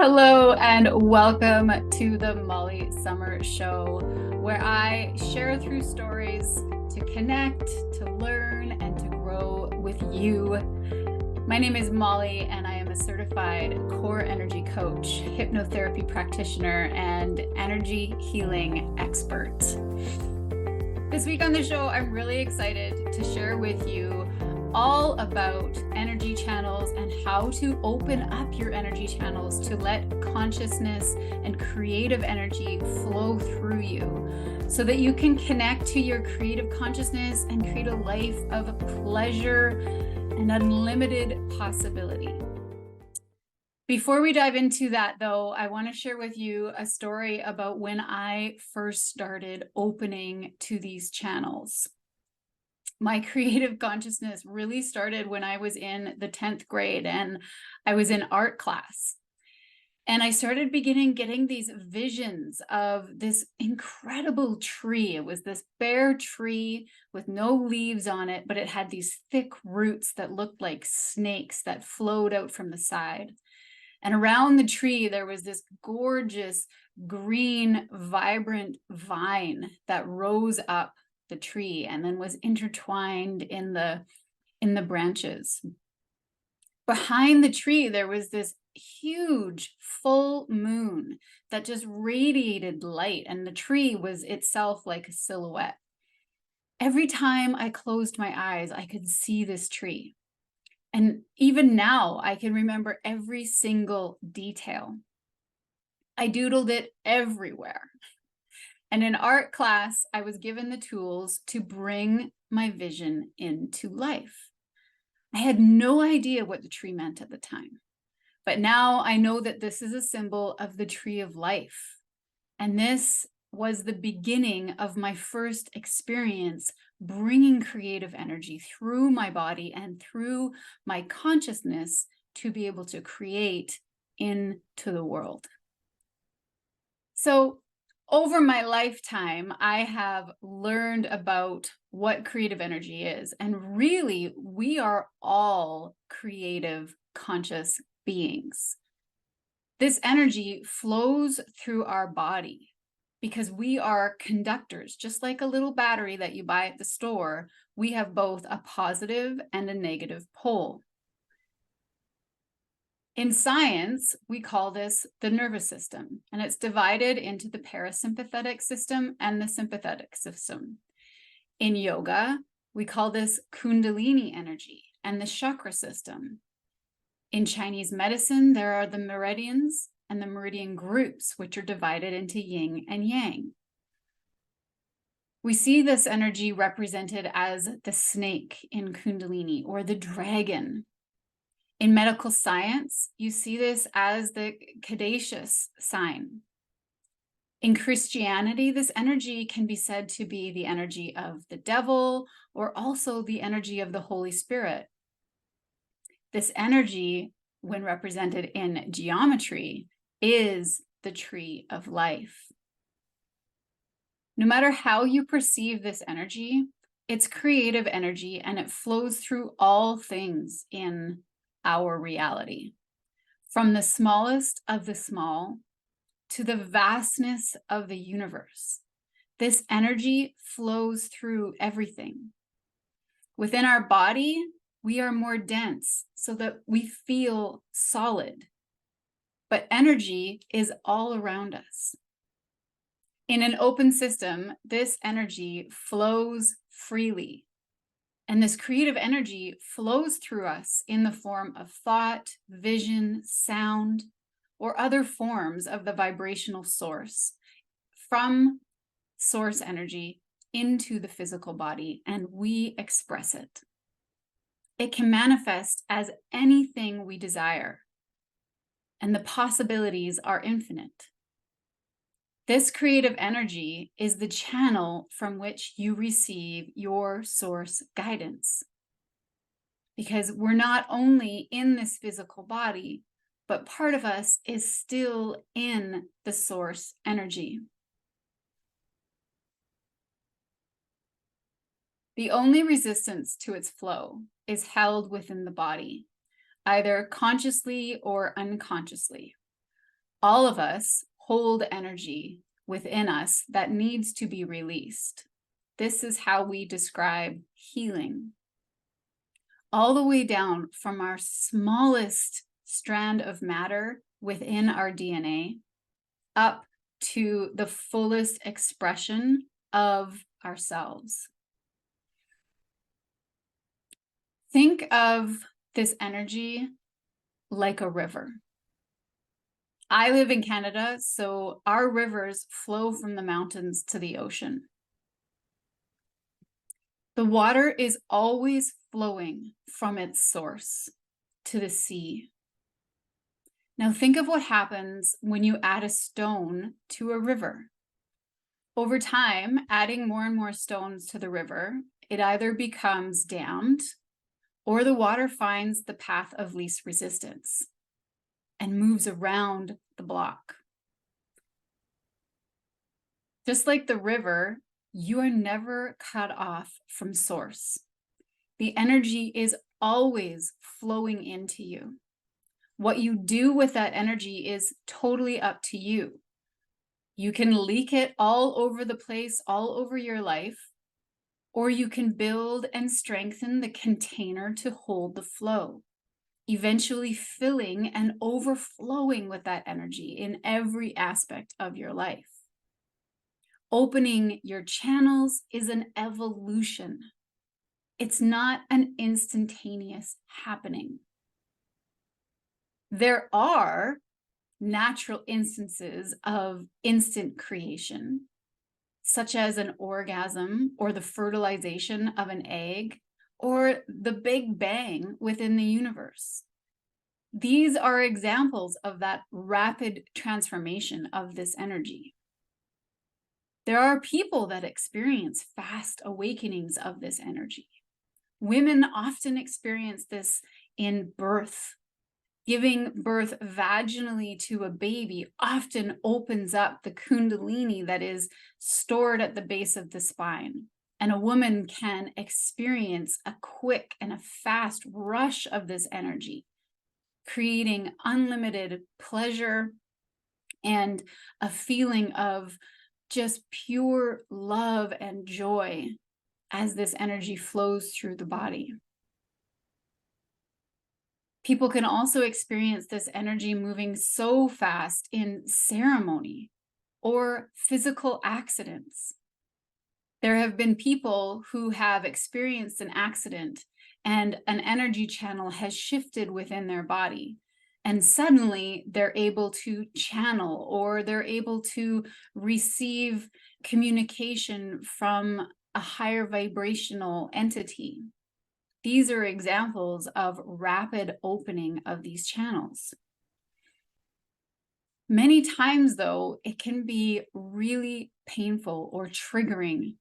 Hello and welcome to the Mollie Sommer Show, where I share through stories to connect, to learn, and to grow with you. My name is Mollie, and I am a certified core energy coach, hypnotherapy practitioner, and energy healing expert. This week on the show, I'm really excited to share with you all about energy channels and how to open up your energy channels to let consciousness and creative energy flow through you so that you can connect to your creative consciousness and create a life of pleasure and unlimited possibility. Before we dive into that, though, I want to share with you a story about when I first started opening to these channels. My creative consciousness really started when I was in the 10th grade and I was in art class. And I started getting these visions of this incredible tree. It was this bare tree with no leaves on it, but it had these thick roots that looked like snakes that flowed out from the side. And around the tree, there was this gorgeous green, vibrant vine that rose up the tree and then was intertwined in the branches. Behind the tree, there was this huge full moon that just radiated light, and the tree was itself like a silhouette. Every time I closed my eyes, I could see this tree. And even now, I can remember every single detail. I doodled it everywhere. And in art class, I was given the tools to bring my vision into life. I had no idea what the tree meant at the time, but now I know that this is a symbol of the tree of life. And this was the beginning of my first experience bringing creative energy through my body and through my consciousness to be able to create into the world. So over my lifetime, I have learned about what creative energy is. And really, we are all creative, conscious beings. This energy flows through our body because we are conductors. Just like a little battery that you buy at the store, we have both a positive and a negative pole. In science, we call this the nervous system, and it's divided into the parasympathetic system and the sympathetic system. In yoga, we call this kundalini energy and the chakra system. In Chinese medicine, there are the meridians and the meridian groups, which are divided into yin and yang. We see this energy represented as the snake in kundalini or the dragon. In medical science, you see this as the caduceus sign. In Christianity, this energy can be said to be the energy of the devil or also the energy of the Holy Spirit. This energy, when represented in geometry, is the tree of life. No matter how you perceive this energy, it's creative energy and it flows through all things in our reality, from the smallest of the small to the vastness of the universe. This energy flows through everything. Within our body, we are more dense so that we feel solid, but energy is all around us. In an open system, this energy flows freely. And this creative energy flows through us in the form of thought, vision, sound, or other forms of the vibrational source from source energy into the physical body, and we express it. It can manifest as anything we desire, and the possibilities are infinite. This creative energy is the channel from which you receive your source guidance. Because we're not only in this physical body, but part of us is still in the source energy. The only resistance to its flow is held within the body, either consciously or unconsciously. All of us hold energy within us that needs to be released. This is how we describe healing. All the way down from our smallest strand of matter within our DNA up to the fullest expression of ourselves. Think of this energy like a river. I live in Canada, so our rivers flow from the mountains to the ocean. The water is always flowing from its source to the sea. Now think of what happens when you add a stone to a river. Over time, adding more and more stones to the river, it either becomes dammed or the water finds the path of least resistance and moves around the block. Just like the river, you are never cut off from source. The energy is always flowing into you. What you do with that energy is totally up to you. You can leak it all over the place, all over your life, or you can build and strengthen the container to hold the flow, eventually filling and overflowing with that energy in every aspect of your life. Opening your channels is an evolution. It's not an instantaneous happening. There are natural instances of instant creation, such as an orgasm or the fertilization of an egg or the Big Bang within the universe. These are examples of that rapid transformation of this energy. There are people that experience fast awakenings of this energy. Women often experience this in birth. Giving birth vaginally to a baby often opens up the kundalini that is stored at the base of the spine. And a woman can experience a quick and a fast rush of this energy, creating unlimited pleasure and a feeling of just pure love and joy as this energy flows through the body. People can also experience this energy moving so fast in ceremony or physical accidents. There have been people who have experienced an accident and an energy channel has shifted within their body, and suddenly they're able to channel or they're able to receive communication from a higher vibrational entity. These are examples of rapid opening of these channels. Many times, though, it can be really painful or triggering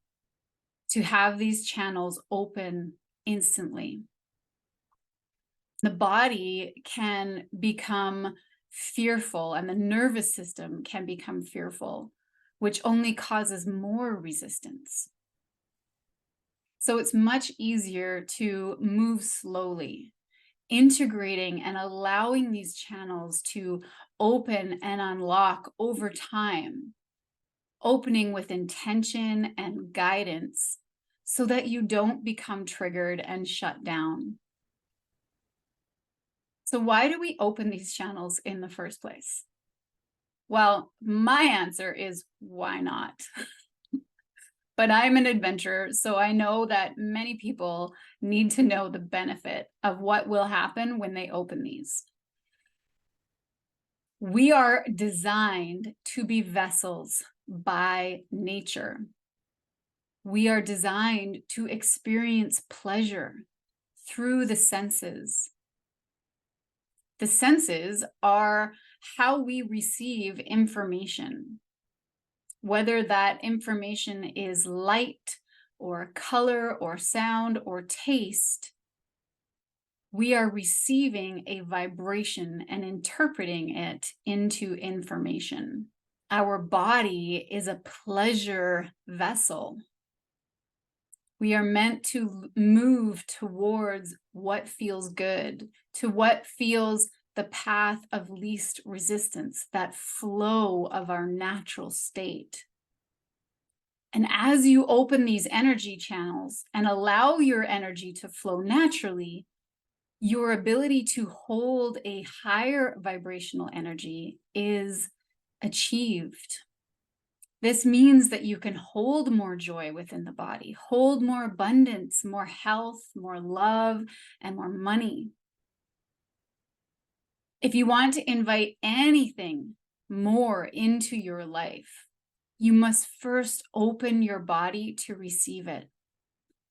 to have these channels open instantly. The body can become fearful and the nervous system can become fearful, which only causes more resistance. So it's much easier to move slowly, integrating and allowing these channels to open and unlock over time, opening with intention and guidance so that you don't become triggered and shut down. So why do we open these channels in the first place? Well, my answer is why not? But I'm an adventurer, so I know that many people need to know the benefit of what will happen when they open these. We are designed to be vessels by nature. We are designed to experience pleasure through the senses. The senses are how we receive information. Whether that information is light or color or sound or taste, we are receiving a vibration and interpreting it into information. Our body is a pleasure vessel. We are meant to move towards what feels good, to what feels the path of least resistance, that flow of our natural state. And as you open these energy channels and allow your energy to flow naturally, your ability to hold a higher vibrational energy is achieved. This means that you can hold more joy within the body, hold more abundance, more health, more love, and more money. If you want to invite anything more into your life, you must first open your body to receive it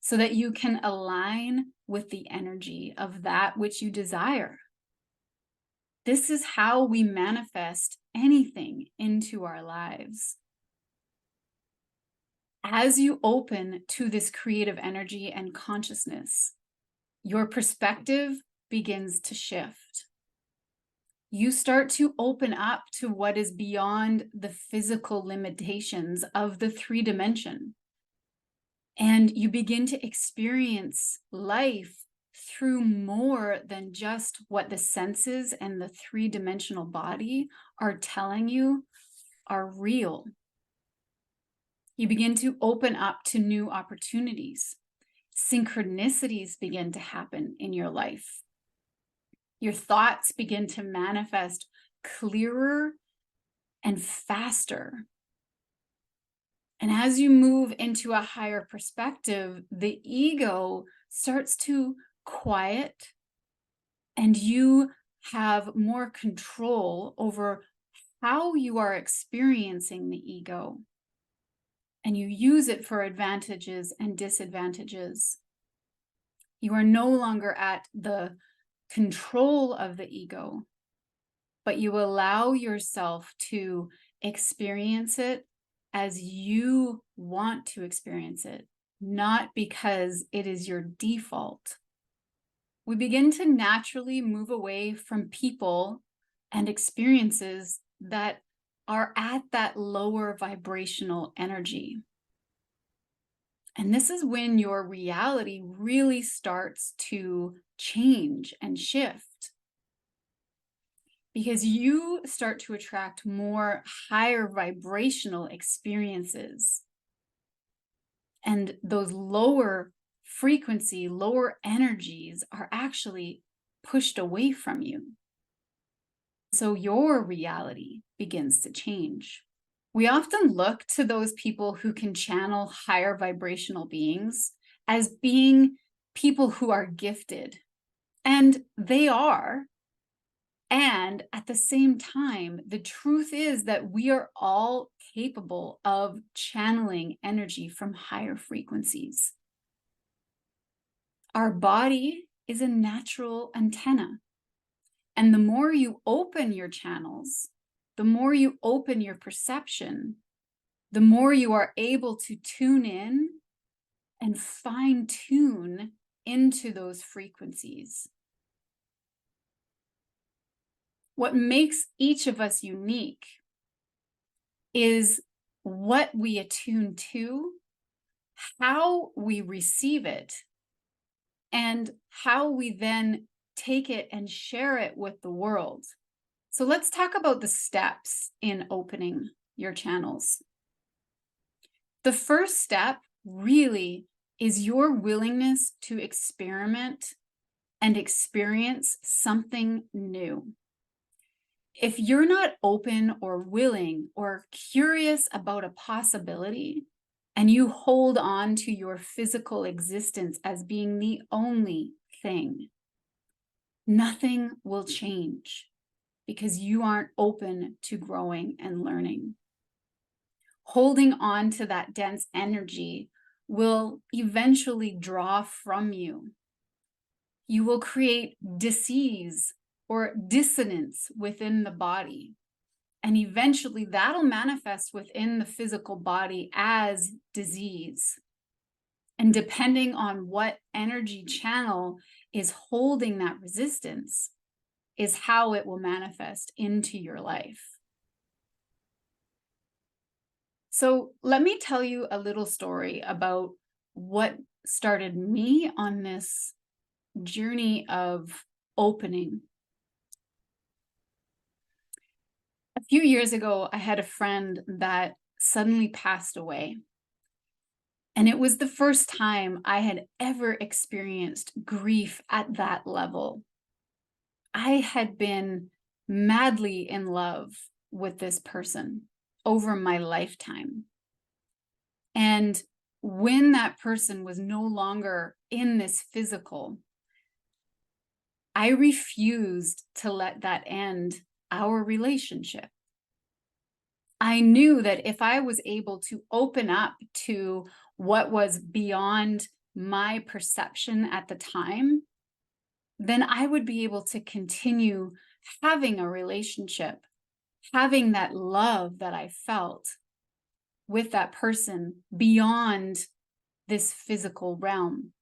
so that you can align with the energy of that which you desire. This is how we manifest anything into our lives. As you open to this creative energy and consciousness, your perspective begins to shift. You start to open up to what is beyond the physical limitations of the 3-dimension. And you begin to experience life through more than just what the senses and the 3-dimensional body are telling you are real. You begin to open up to new opportunities. Synchronicities begin to happen in your life. Your thoughts begin to manifest clearer and faster. And as you move into a higher perspective, the ego starts to quiet, and you have more control over how you are experiencing the ego. And you use it for advantages and disadvantages. You are no longer at the control of the ego, but you allow yourself to experience it as you want to experience it, not because it is your default. We begin to naturally move away from people and experiences that are at that lower vibrational energy. And this is when your reality really starts to change and shift, because you start to attract more higher vibrational experiences. And those lower frequency, lower energies are actually pushed away from you. So your reality begins to change. We often look to those people who can channel higher vibrational beings as being people who are gifted. And they are. And at the same time, the truth is that we are all capable of channeling energy from higher frequencies. Our body is a natural antenna. And the more you open your channels, the more you open your perception, the more you are able to tune in and fine-tune into those frequencies. What makes each of us unique is what we attune to, how we receive it, and how we then take it and share it with the world. So let's talk about the steps in opening your channels. The first step really is your willingness to experiment and experience something new. If you're not open or willing or curious about a possibility, and you hold on to your physical existence as being the only thing, nothing will change because you aren't open to growing and learning. Holding on to that dense energy will eventually draw from you. You will create disease or dissonance within the body. And eventually that'll manifest within the physical body as disease. And depending on what energy channel is holding that resistance is how it will manifest into your life. So let me tell you a little story about what started me on this journey of opening. few years ago, I had a friend that suddenly passed away. And it was the first time I had ever experienced grief at that level. I had been madly in love with this person over my lifetime. And when that person was no longer in this physical, I refused to let that end our relationship. I knew that if I was able to open up to what was beyond my perception at the time, then I would be able to continue having a relationship, having that love that I felt with that person beyond this physical realm.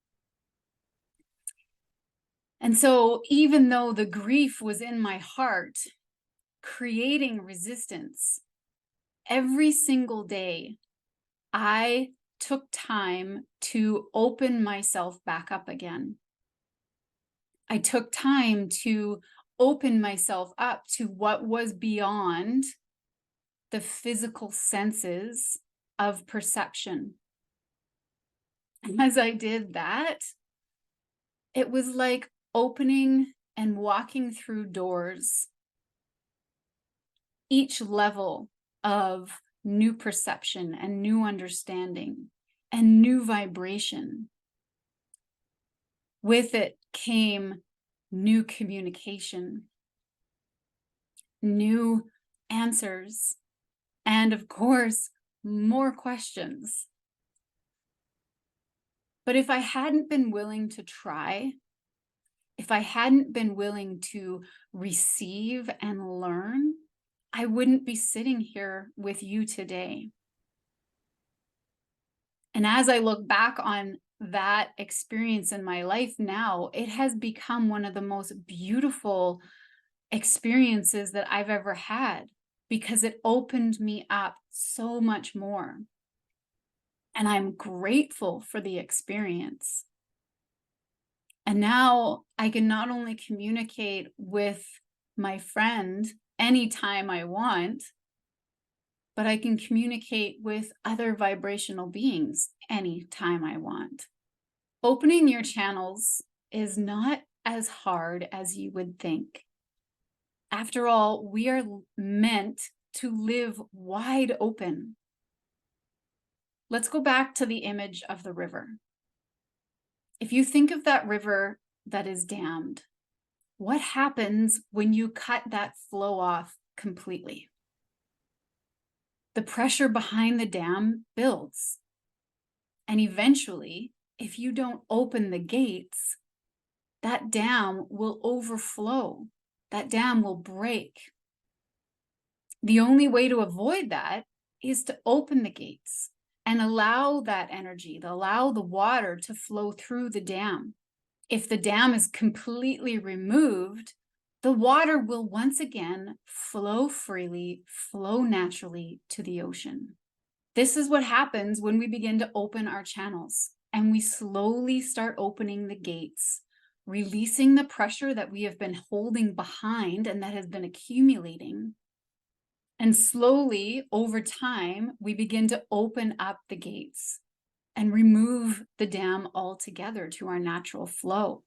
And so, even though the grief was in my heart, creating resistance, every single day, I took time to open myself back up again. I took time to open myself up to what was beyond the physical senses of perception. And as I did that, it was like opening and walking through doors. Each level of new perception and new understanding and new vibration. With it came new communication, new answers, and of course, more questions. But if I hadn't been willing to try, if I hadn't been willing to receive and learn, I wouldn't be sitting here with you today. And as I look back on that experience in my life now, it has become one of the most beautiful experiences that I've ever had because it opened me up so much more. And I'm grateful for the experience. And now I can not only communicate with my friend anytime I want, but I can communicate with other vibrational beings anytime I want. Opening your channels is not as hard as you would think. After all, we are meant to live wide open. Let's go back to the image of the river. If you think of that river that is dammed, what happens when you cut that flow off completely? The pressure behind the dam builds. And eventually, if you don't open the gates, that dam will overflow. That dam will break. The only way to avoid that is to open the gates and allow that energy, to allow the water to flow through the dam. If the dam is completely removed, the water will once again flow freely, flow naturally to the ocean. This is what happens when we begin to open our channels and we slowly start opening the gates, releasing the pressure that we have been holding behind and that has been accumulating. And slowly, over time, we begin to open up the gates and remove the dam altogether to our natural flow.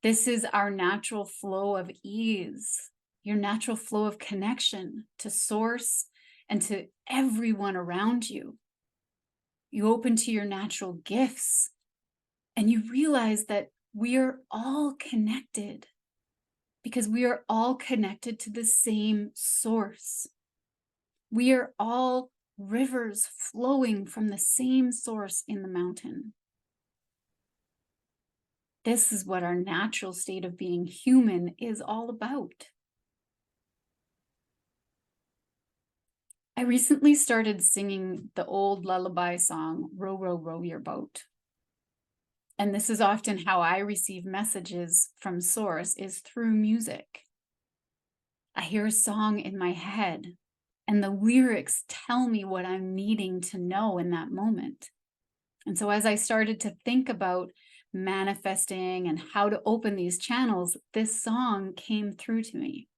This is our natural flow of ease, your natural flow of connection to source and to everyone around you. You open to your natural gifts and you realize that we are all connected because we are all connected to the same source. We are all rivers flowing from the same source in the mountain. This is what our natural state of being human is all about. I recently started singing the old lullaby song, Row, Row, Row Your Boat. And this is often how I receive messages from Source, is through music. I hear a song in my head, and the lyrics tell me what I'm needing to know in that moment. And so as I started to think about manifesting and how to open these channels, this song came through to me.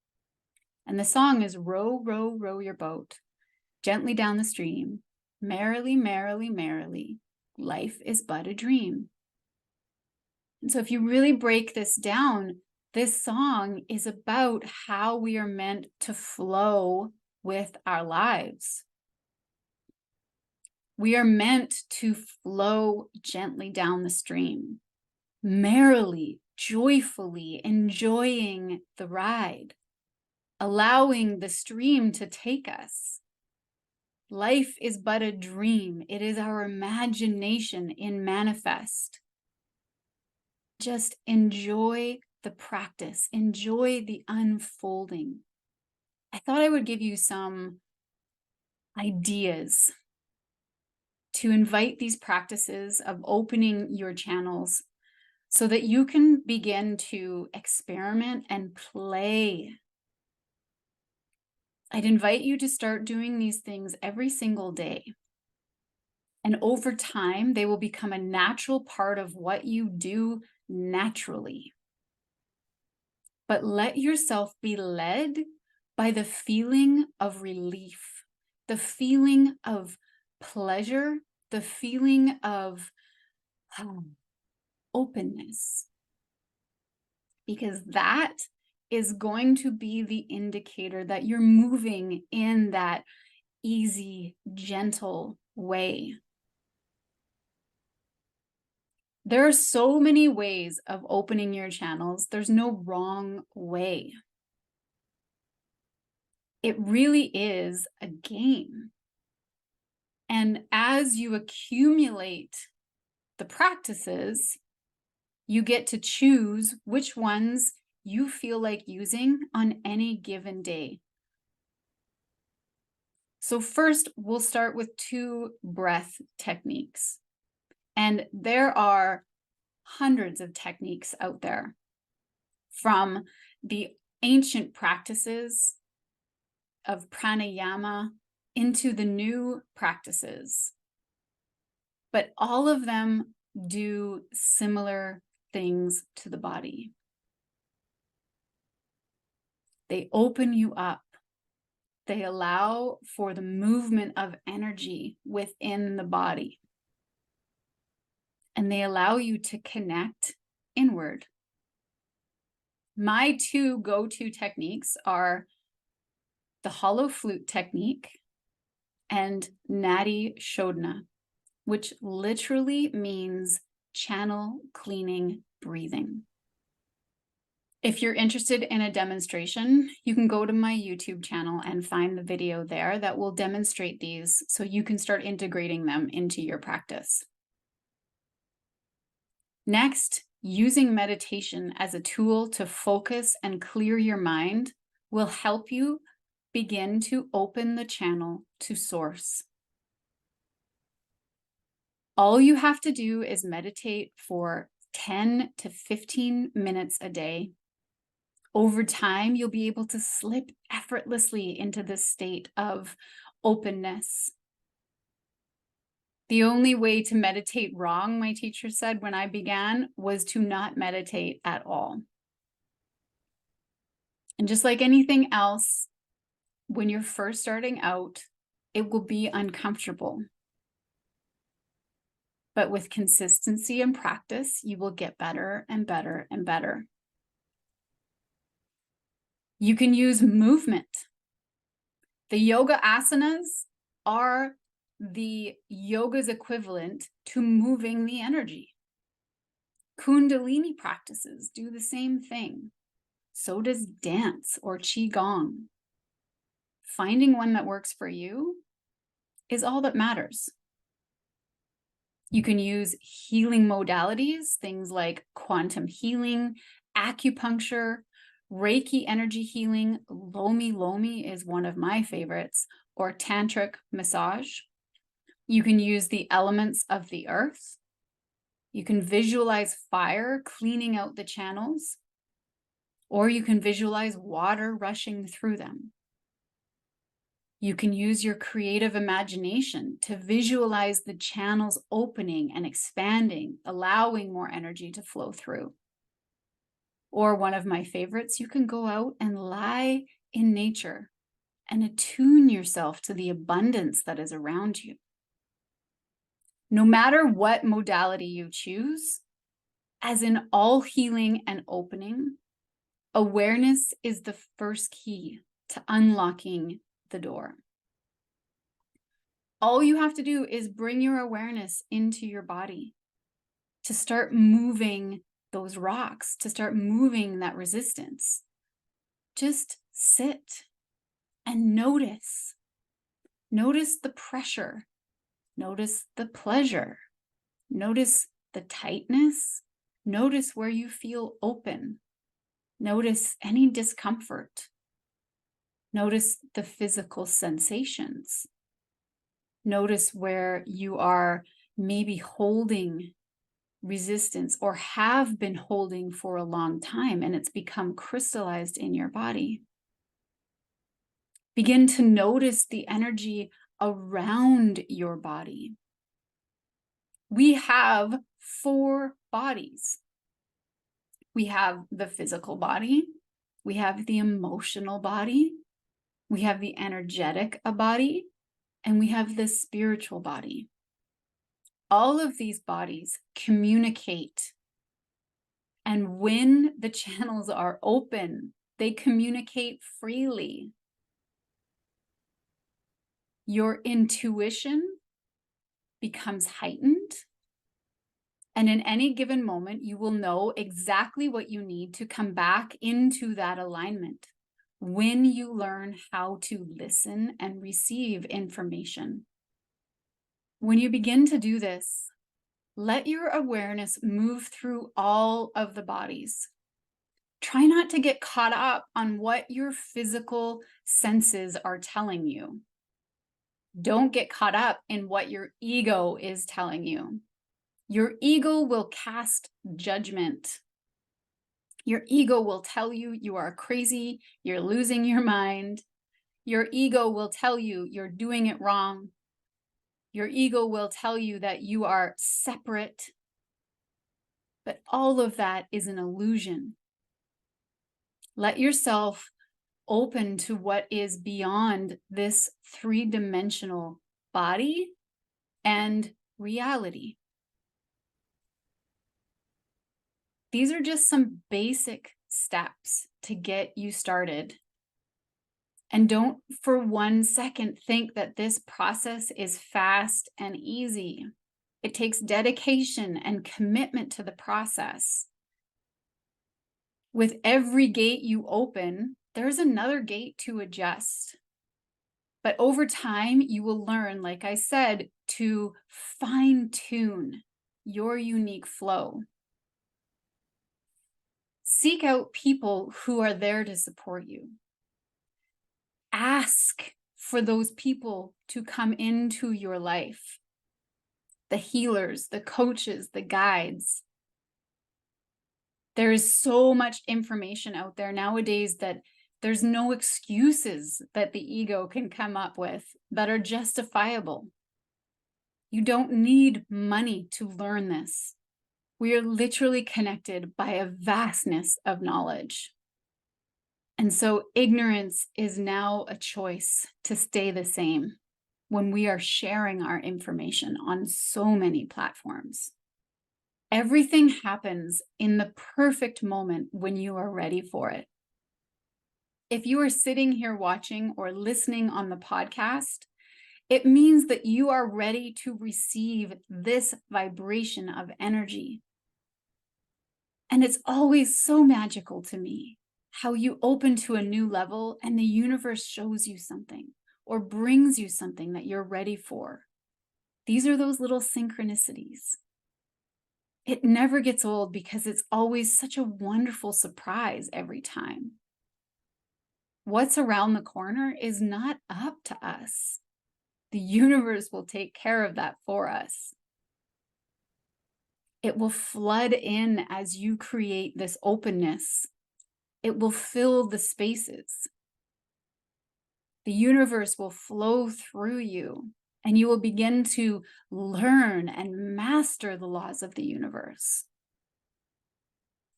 And the song is row, row, row your boat gently down the stream. Merrily, merrily, merrily, life is but a dream. And so if you really break this down, this song is about how we are meant to flow with our lives. We are meant to flow gently down the stream, merrily, joyfully enjoying the ride, allowing the stream to take us. Life is but a dream. It is our imagination in manifest. Just enjoy the practice, enjoy the unfolding. I thought I would give you some ideas to invite these practices of opening your channels so that you can begin to experiment and play. I'd invite you to start doing these things every single day. And over time, they will become a natural part of what you do naturally. But let yourself be led by the feeling of relief, the feeling of pleasure, the feeling of openness. Because that is going to be the indicator that you're moving in that easy, gentle way. There are so many ways of opening your channels. There's no wrong way. It really is a game. And as you accumulate the practices, you get to choose which ones you feel like using on any given day. So first, we'll start with 2 breath techniques. And there are hundreds of techniques out there, from the ancient practices of pranayama into the new practices. But all of them do similar things to the body. They open you up. They allow for the movement of energy within the body. And they allow you to connect inward. My 2 go-to techniques are the hollow flute technique and natty shodna, which literally means channel cleaning breathing. If you're interested in a demonstration, you can go to my YouTube channel and find the video there that will demonstrate these so you can start integrating them into your practice. Next, using meditation as a tool to focus and clear your mind will help you begin to open the channel to source. All you have to do is meditate for 10 to 15 minutes a day. Over time, you'll be able to slip effortlessly into this state of openness. The only way to meditate wrong, my teacher said when I began, was to not meditate at all. And just like anything else, when you're first starting out, it will be uncomfortable. But with consistency and practice, you will get better and better and better. You can use movement. The yoga asanas are the yoga's equivalent to moving the energy. Kundalini practices do the same thing. So does dance or qigong. Finding one that works for you is all that matters. You can use healing modalities, things like quantum healing, acupuncture, Reiki energy healing. Lomi Lomi is one of my favorites, or tantric massage. You can use the elements of the earth. You can visualize fire cleaning out the channels, or you can visualize water rushing through them. You can use your creative imagination to visualize the channels opening and expanding, allowing more energy to flow through. Or one of my favorites, you can go out and lie in nature and attune yourself to the abundance that is around you. No matter what modality you choose, as in all healing and opening, awareness is the first key to unlocking the door. All you have to do is bring your awareness into your body to start moving those rocks, to start moving that resistance. Just sit and notice. Notice the pressure. Notice the pleasure. Notice the tightness. Notice where you feel open. Notice any discomfort. Notice the physical sensations. Notice where you are maybe holding resistance or have been holding for a long time and it's become crystallized in your body. Begin to notice the energy around your body. We have 4 bodies. We have the physical body, we have the emotional body, we have the energetic body, and we have the spiritual body. All of these bodies communicate. And when the channels are open, they communicate freely. Your intuition becomes heightened. And in any given moment, you will know exactly what you need to come back into that alignment when you learn how to listen and receive information. When you begin to do this, let your awareness move through all of the bodies. Try not to get caught up on what your physical senses are telling you. Don't get caught up in what your ego is telling you. Your ego will cast judgment. Your ego will tell you you are crazy, you're losing your mind. Your ego will tell you you're doing it wrong. Your ego will tell you that you are separate. But all of that is an illusion. Let yourself open to what is beyond this 3-dimensional body and reality. These are just some basic steps to get you started. And don't for 1 second think that this process is fast and easy. It takes dedication and commitment to the process. With every gate you open, there's another gate to adjust. But over time, you will learn, like I said, to fine-tune your unique flow. Seek out people who are there to support you. Ask for those people to come into your life. The healers, the coaches, the guides. There is so much information out there nowadays that there's no excuses that the ego can come up with that are justifiable. You don't need money to learn this. We are literally connected by a vastness of knowledge. And so ignorance is now a choice to stay the same when we are sharing our information on so many platforms. Everything happens in the perfect moment when you are ready for it. If you are sitting here watching or listening on the podcast, it means that you are ready to receive this vibration of energy. And it's always so magical to me how you open to a new level and the universe shows you something or brings you something that you're ready for. These are those little synchronicities. It never gets old because it's always such a wonderful surprise every time. What's around the corner is not up to us. The universe will take care of that for us. It will flood in as you create this openness. It will fill the spaces. The universe will flow through you, and you will begin to learn and master the laws of the universe.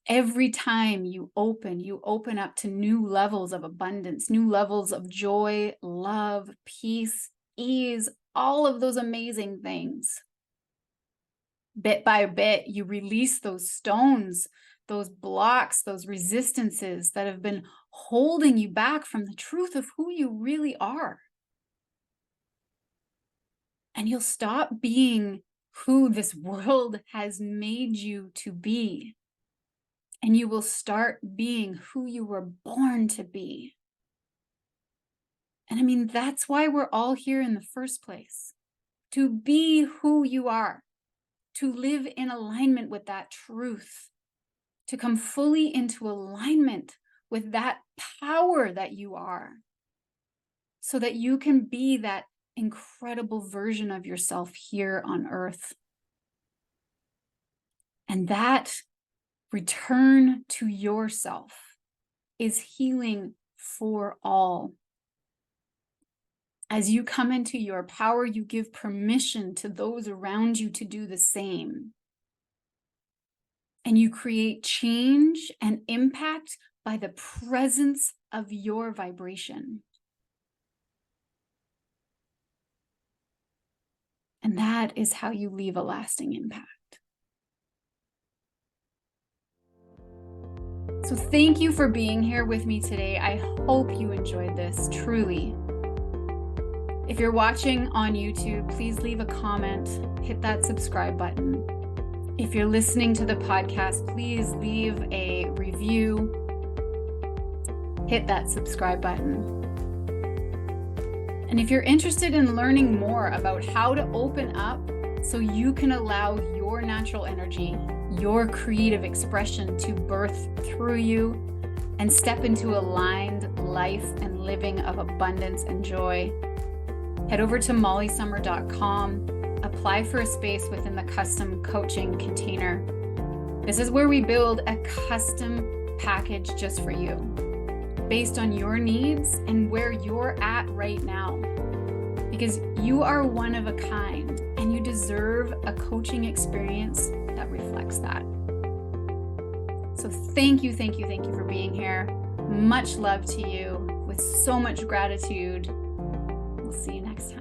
Every time you open up to new levels of abundance, new levels of joy, love, peace, ease, all of those amazing things. Bit by bit, you release those stones, those blocks, those resistances that have been holding you back from the truth of who you really are. And you'll stop being who this world has made you to be. And you will start being who you were born to be. And I mean, that's why we're all here in the first place, to be who you are, to live in alignment with that truth, to come fully into alignment with that power that you are, so that you can be that incredible version of yourself here on earth. And that return to yourself is healing for all. As you come into your power, you give permission to those around you to do the same. And you create change and impact by the presence of your vibration. And that is how you leave a lasting impact. So thank you for being here with me today. I hope you enjoyed this, truly. If you're watching on YouTube, please leave a comment, hit that subscribe button. If you're listening to the podcast, please leave a review, hit that subscribe button. And if you're interested in learning more about how to open up so you can allow your natural energy, your creative expression to birth through you and step into aligned life and living of abundance and joy, head over to molliesommer.com, apply for a space within the custom coaching container. This is where we build a custom package just for you, based on your needs and where you're at right now. Because you are one of a kind and you deserve a coaching experience that reflects that. So thank you for being here. Much love to you with so much gratitude. We'll see you next time.